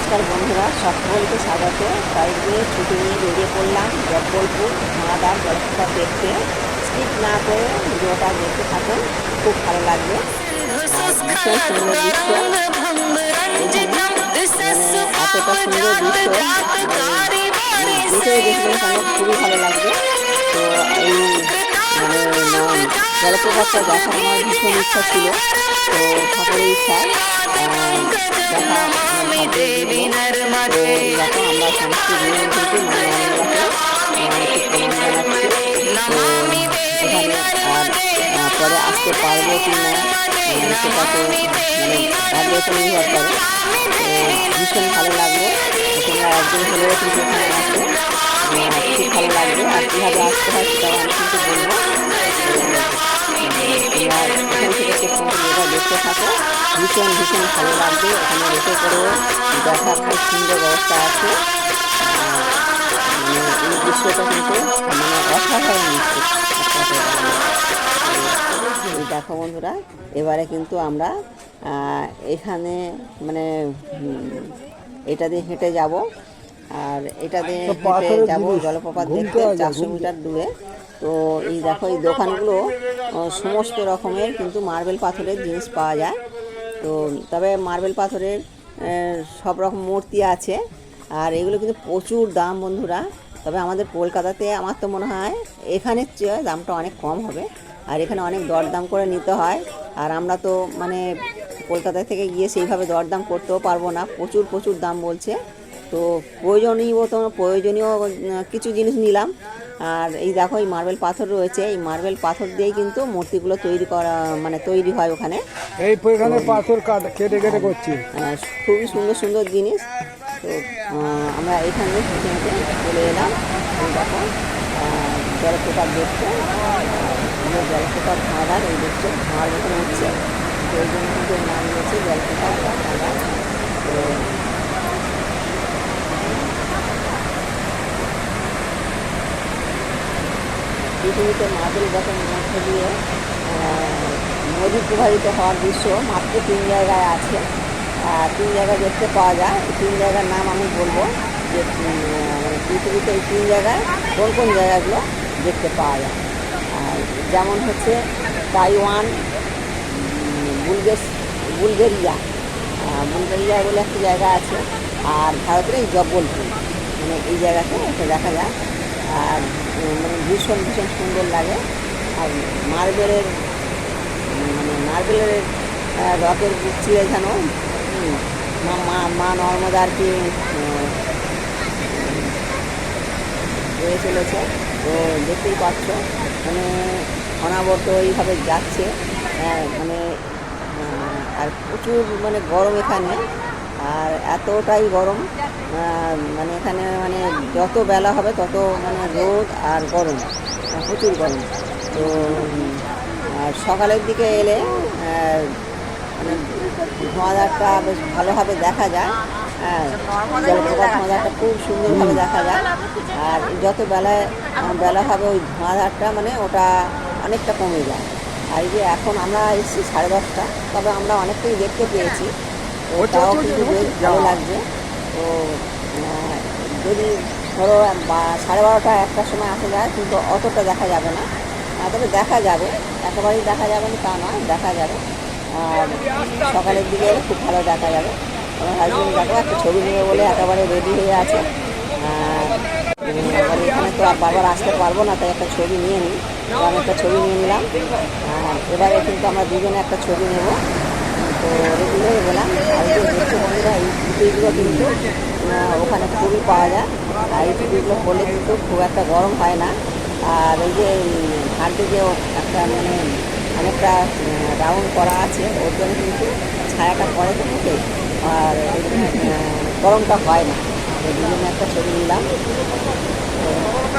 নমস্কার বন্ধুরা, সকলকে স্বাগত। বাইরে ছুটি নিয়ে বেরিয়ে পড়লাম জব্বলপুর মাদার জলপ্রপাত দেখতে। স্কিপ না করে ভিডিওটা দেখতে থাকুন, খুব ভালো লাগবে। ভীষণ সুন্দর দৃশ্য, এতটা সুন্দর দৃশ্য দেখে দেখবেন কেন খুবই ভালো লাগবে। তো এই জলপ্রপাতটা দেখার আমার ভীষণ ইচ্ছা ছিল, তো ঠাকুরের ইচ্ছায় দেখা ভাগ্যে জুটলো। তো এই দেখো আমরা সমস্ত নিয়ম কিন্তু প্রণাম জানাচ্ছি। তো এখানে আর পরে আসতে পারবো কি না সেটা তো ভাগ্যের উপর নির্ভর করে। তো ভীষণ ভালো লাগলো, তোমরা একদিন হলেও কিন্তু এখানে আসো, খুব ভালো লাগবে। আর কীভাবে আসতে হয় সেটাও আমি কিন্তু বলবো। তোমরা এখান থেকে শেষ পর্যন্ত দেখতে থাকো, ভীষণ ভীষণ ভালো লাগবে। এখানে রেখে করেও দেখার খুব সুন্দর ব্যবস্থা আছে। এই দৃশ্যটা কিন্তু অসাধারণ দৃশ্য। দেখো বন্ধুরা, এবারে কিন্তু আমরা এখানে এটা দিয়ে হেঁটে যাব, আর এটা দিয়ে হেঁটে যাব জলপ্রপাত দেখতে 400 মিটার দূরে। তো এই দেখো, এই দোকানগুলো সমস্ত রকমের কিন্তু মার্বেল পাথরের জিনিস পাওয়া যায়। তো তবে মার্বেল পাথরের সব রকম মূর্তি আছে, আর এগুলো কিন্তু প্রচুর দাম বন্ধুরা। তবে আমাদের কলকাতাতে আমার তো মনে হয় এখানের চেয়ে দামটা অনেক কম হবে, আর এখানে অনেক দরদাম করে নিতে হয়। আর আমরা তো কলকাতা থেকে গিয়ে সেইভাবে দরদাম করতেও পারবো না, প্রচুর প্রচুর দাম বলছে। তো প্রয়োজনীয় কিছু জিনিস নিলাম। আর এই দেখো, এই মার্বেল পাথর রয়েছে, এই মার্বেল পাথর দিয়েই কিন্তু মূর্তিগুলো তৈরি হয় ওখানে। এই পাথর কেটে কেটে করছি, খুবই সুন্দর সুন্দর জিনিস। তো আমরা এখানে হেঁটে হেঁটে চলে এলাম। এই দেখো, জলপ্রপাত দেখতে, জলপ্রপাত ভাঁড়ার এই দেখছে ভাঁড় মতন উঠছে, তো এই জন্য কিন্তু নাম দিয়েছে জলপ্রপাত ভাঁড়ার। তো পৃথিবীতে মার্বেল বটন মধ্যে দিয়ে নদী প্রবাহিত হওয়ার দৃশ্য মাত্র 3 জায়গায় আছে। 3 জায়গায় দেখতে পাওয়া যায়। এই 3 জায়গার নাম আমি বলবো, যে পৃথিবীতে এই 3 জায়গায় কোন কোন জায়গাগুলো দেখতে পাওয়া যায়। যেমন হচ্ছে তাইওয়ান, বুলগেরিয়া বলে একটা জায়গা আছে, আর ভারতের এই জব্বলপুর, এই জায়গাতে একটা দেখা যায়। আর ভীষণ ভীষণ সুন্দর লাগে। আর মার্বেলের রকের বুক চিরে যেন মা নর্মদার কি হয়ে চলেছে। তো দেখতেই পাচ্ছ, অনাবর্ত এইভাবে যাচ্ছে। আর প্রচুর গরম এখানে, আর এতটাই গরম এখানে যত বেলা হবে তত রোদ আর গরম, প্রচুর গরম। তো সকালের দিকে এলে ধোঁয়াধারটা বেশ ভালোভাবে দেখা যায়। জলপ্রপাত ধোঁয়াধারটা খুব সুন্দরভাবে দেখা যায়। আর যত বেলা হবে ওই ধোঁয়াধারটা ওটা অনেকটা কমে যায়। আর এই যে এখন আমরা এসেছি 10:30, তবে আমরা অনেকটাই দেখতে পেয়েছি, ওটাও কিন্তু বেশ ভালো লাগছে। তো যদি ধরো 12:30 1টার সময় আসা যায়, কিন্তু অতটা দেখা যাবে না, তবে দেখা যাবে, একেবারেই দেখা যাবে না তা নয়, দেখা যাবে। আর সকালের দিকে এলে খুব ভালো দেখা যাবে। আমার হাজবেন্ড দেখো একটা ছবি নেবে বলে একেবারে রেডি হয়ে আছে। এখানে তো আর বারবার আসতে পারবো না, তাই একটা ছবি নিয়ে নিই। তো আমি একটা ছবি নিয়ে নিলাম। এবারে কিন্তু আমরা দুজনে একটা ছবি নেব। তো রেডি হয়ে গেলাম। আর এই যে দেখছো বন্ধুরা, এই টুপিগুলো কিন্তু ওখানে খুবই পাওয়া যায়। আর এই টুপিগুলো পরলে কিন্তু খুব একটা গরম হয় না। আর এই যে ঘাটে যে একটা অনেকটা রাউন্ড করা আছে, ওর জন্য কিন্তু ছায়াটা পড়ে তো মুখে, আর গরমটা হয় না। তো দুজনে একটা ছবি নিলাম।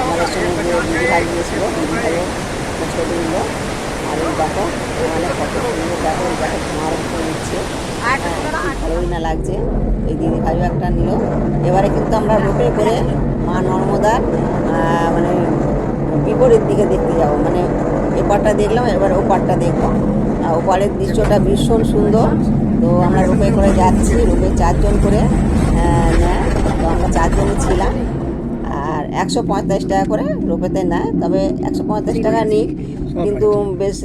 আমাদের সঙ্গে যে দিদিভাই গিয়েছিল, দিদিভাইও একটা ছবি নিল। আর এই দেখো, কত সুন্দর দেখো, তোমার মতো নিচ্ছে, ভালোই না লাগছে। এই দিদিভাইও একটা নিল। এবারে কিন্তু আমরা রোপে করে মা নর্মদার বিপরীত দিকে দেখতে যাবো। এপারটা দেখলাম, এবার ওপারটা দেখবো। ওপারের দৃশ্যটা ভীষণ সুন্দর। তো আমরা রোপে করে যাচ্ছি, রোপে 4 জন করে তো আমরা 4 জনই ছিলাম। আর 145 টাকা করে রোপেতে নেয়, তবে 145 টাকা নিই, কিন্তু বেশ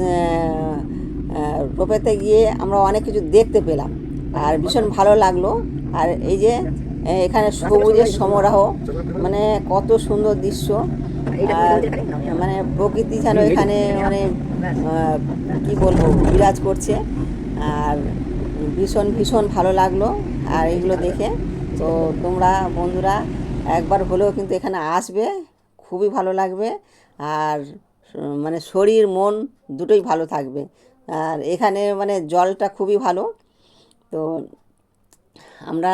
রোপেতে গিয়ে আমরা অনেক কিছু দেখতে পেলাম আর ভীষণ ভালো লাগলো। আর এই যে এখানে সবুজের সমারোহ, মানে কত সুন্দর দৃশ্য, আর মানে প্রকৃতি যেন এখানে মানে কি বলবো বিরাজ করছে। আর ভীষণ ভীষণ ভালো লাগলো আর এগুলো দেখে। তো তোমরা বন্ধুরা একবার হলেও কিন্তু এখানে আসবে, খুবই ভালো লাগবে। আর মানে শরীর মন দুটোই ভালো থাকবে। আর এখানে মানে জলটা খুবই ভালো। তো আমরা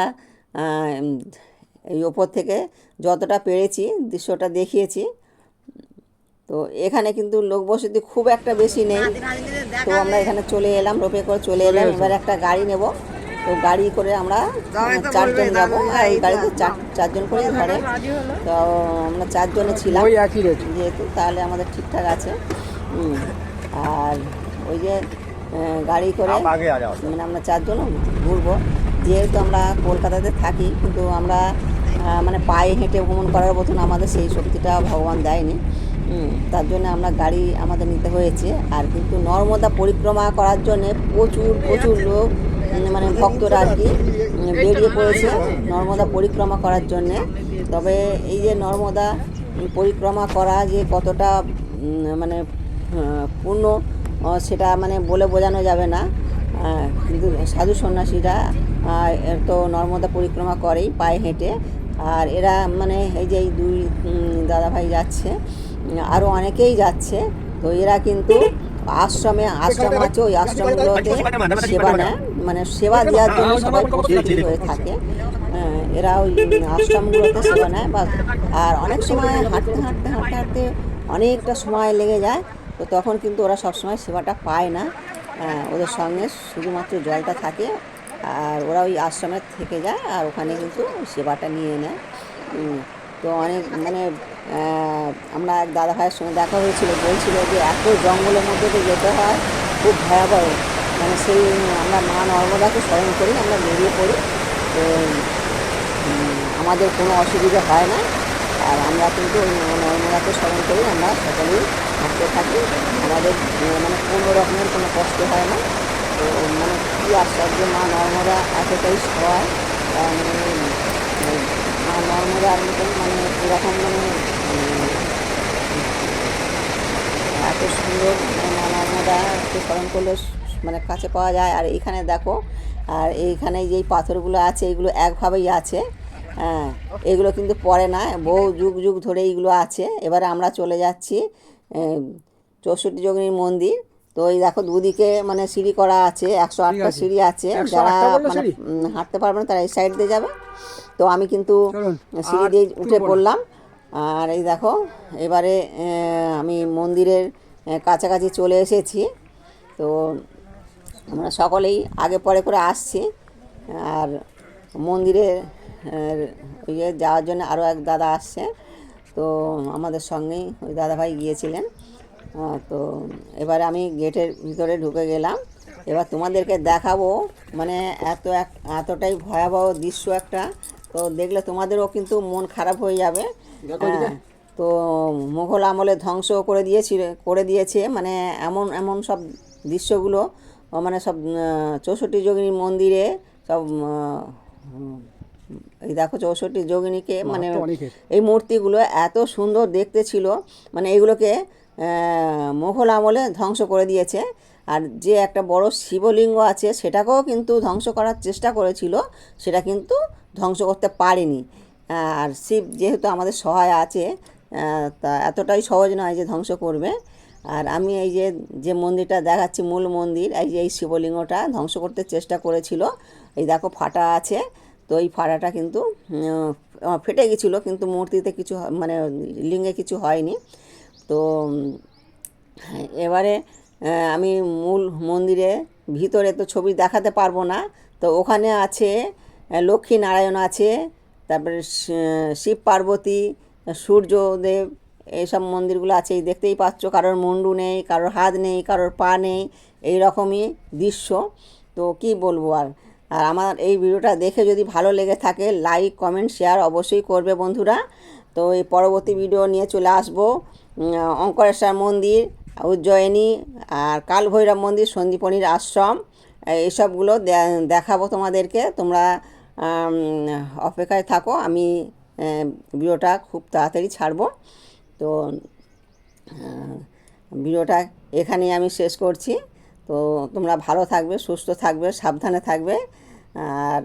এই ওপর থেকে যতটা পেরেছি দৃশ্যটা দেখিয়েছি। তো এখানে কিন্তু লোক বসতি খুব একটা বেশি নেই। তো আমরা এখানে চলে এলাম, রোপে করে চলে এলাম। এবার একটা গাড়ি নেব, তো গাড়ি করে আমরা 4 জন যাবো। আর ওই গাড়িতে 4 জন করেই ধরে। তো আমরা 4 জনে ছিলাম যেহেতু, তাহলে আমাদের ঠিকঠাক আছে। আর ওই যে গাড়ি করে মানে আমরা 4 জন ঘুরবো। যেহেতু আমরা কলকাতাতে থাকি, কিন্তু আমরা মানে পায়ে হেঁটে ভ্রমণ করার মতন আমাদের সেই শক্তিটা ভগবান দেয়নি। তার জন্য আমরা গাড়ি আমাদের নিতে হয়েছে। আর কিন্তু নর্মদা পরিক্রমা করার জন্যে প্রচুর প্রচুর লোক মানে ভক্তরা আর কি বেরিয়ে পড়েছে নর্মদা পরিক্রমা করার জন্যে। তবে এই যে নর্মদা পরিক্রমা করা যে কতটা মানে পূর্ণ, সেটা মানে বলে বোঝানো যাবে না। কিন্তু সাধু সন্ন্যাসীরা তো নর্মদা পরিক্রমা করেই পায়ে হেঁটে। আর এরা মানে এই যে এই 2 দাদাভাই যাচ্ছে, আরও অনেকেই যাচ্ছে। তো এরা কিন্তু আশ্রম আছে, ওই আশ্রমগুলোতে সেবা নেয়, মানে সেবা দেওয়ার জন্য সবাই প্রস্তুতি হয়ে থাকে। এরা ওই আশ্রমগুলোতে সেবা নেয় বা। আর অনেক সময় হাঁটতে হাঁটতে হাঁটতে হাঁটতে অনেকটা সময় লেগে যায়। তো তখন কিন্তু ওরা সবসময় সেবাটা পায় না। ওদের সঙ্গে শুধুমাত্র জলটা থাকে, আর ওরা ওই আশ্রমে থেকে যায় আর ওখানে কিন্তু সেবাটা নিয়ে নেয়। তো অনেক মানে আমরা এক দাদা ভাইয়ের সঙ্গে দেখা হয়েছিল, বলছিল যে এত জঙ্গলের মধ্যে তো যেতে হয়, খুব ভয়াবহ। মানে সেই আমরা মা নর্মদাকে স্মরণ করি, আমরা বেরিয়ে পড়ি। তো আমাদের কোনো অসুবিধা হয় না। আর আমরা কিন্তু ওই নর্মদাকে স্মরণ করি, আমরা সকলেই হাঁটতে থাকি। আমাদের মানে কোনো রকমের কোনো কষ্ট হয় না। তো মানে কী আশ্চর্য, মা নর্মদা এতটাই সহায়। মা নর্মদার মতন মানে এরকম মানে এত সুন্দর মা নর্মদাকে স্মরণ করলে মানে কাছে পাওয়া যায়। আর এইখানে দেখো, আর এইখানে যেই পাথরগুলো আছে এগুলো একভাবেই আছে। এগুলো কিন্তু পড়ে না, বহু যুগ যুগ ধরে এইগুলো আছে। এবারে আমরা চলে যাচ্ছি 64 যোগিনীর মন্দির। তো এই দেখো দুদিকে মানে সিঁড়ি করা আছে, 108টা সিঁড়ি আছে। যারা মানে হাঁটতে পারবে না তারা এই সাইড দিয়ে যাবে। তো আমি কিন্তু সিঁড়ি দিয়ে উঠে পড়লাম। আর এই দেখো এবারে আমি মন্দিরের কাছাকাছি চলে এসেছি। তো আমরা সকলেই আগে পরে করে আসছি। আর মন্দিরে ইয়ে যাওয়ার জন্য আরও এক দাদা আসছে, তো আমাদের সঙ্গেই ওই দাদাভাই গিয়েছিলেন। তো এবারে আমি গেটের ভিতরে ঢুকে গেলাম। এবার তোমাদেরকে দেখাবো মানে এতটাই ভয়াবহ দৃশ্য একটা। তো দেখলে তোমাদেরও কিন্তু মন খারাপ হয়ে যাবে। তো মুঘল আমলে ধ্বংস করে দিয়েছে মানে এমন এমন সব দৃশ্যগুলো, মানে সব 64 যোগিনী মন্দিরে সব এই দেখো 64 যোগিনীকে মানে এই মূর্তিগুলো এত সুন্দর দেখতে ছিল, মানে এগুলোকে মুঘল আমলে ধ্বংস করে দিয়েছে। আর যে একটা বড় শিবলিঙ্গ আছে সেটাকেও কিন্তু ধ্বংস করার চেষ্টা করেছিল, সেটা কিন্তু ধ্বংস করতে পারেনি। আর শিব যেহেতু আমাদের সহায় আছে, তা এতটাই সহজ নয় যে ধ্বংস করবে। আর আমি এই যে মন্দিরটা দেখাচ্ছি মূল মন্দির, এই যে এই শিবলিঙ্গটা ধ্বংস করতে চেষ্টা করেছিল। এই দেখো ফাটা আছে। তো এই ফাটাটা কিন্তু ফেটে গেছিলো, কিন্তু মূর্তিতে কিছু মানে লিঙ্গে কিছু হয়নি। তো এবারে আমি মূল মন্দিরে ভিতরে তো ছবি দেখাতে পারবো না। তো ওখানে আছে লক্ষ্মী নারায়ণ আছে, তারপরে শিব পার্বতী, সূর্যদেব, এইসব মন্দিরগুলো আছে। এই দেখতেই পাচ্ছ, কারোর মুন্ডু নেই, কারোর হাত নেই, কারোর পা নেই, এই রকমই দৃশ্য। তো কি বলবো আর। আর আমার এই ভিডিওটা দেখে যদি ভালো লেগে থাকে লাইক কমেন্ট শেয়ার অবশ্যই করবে বন্ধুরা। তো এই পরবর্তী ভিডিও নিয়ে চলে আসবো অঙ্করেশ্বর মন্দির, উজ্জয়িনী আর কালভৈরব মন্দির, সন্দীপনীর আশ্রম, এইসবগুলো দেখাবো তোমাদেরকে। তোমরা অপেক্ষায় থাকো, আমি ভিডিওটা খুব তাড়াতাড়ি ছাড়বো। তো ভিডিওটা এখানেই আমি শেষ করছি। তো তোমরা ভালো থাকবে, সুস্থ থাকবে, সাবধানে থাকবে, আর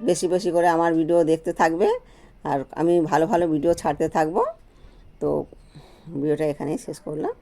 বেশি বেশি করে আমার ভিডিও দেখতে থাকবে, আর আমি ভালো ভালো ভিডিও ছাড়তে থাকবো। তো ভিডিওটা এখানেই শেষ করলাম।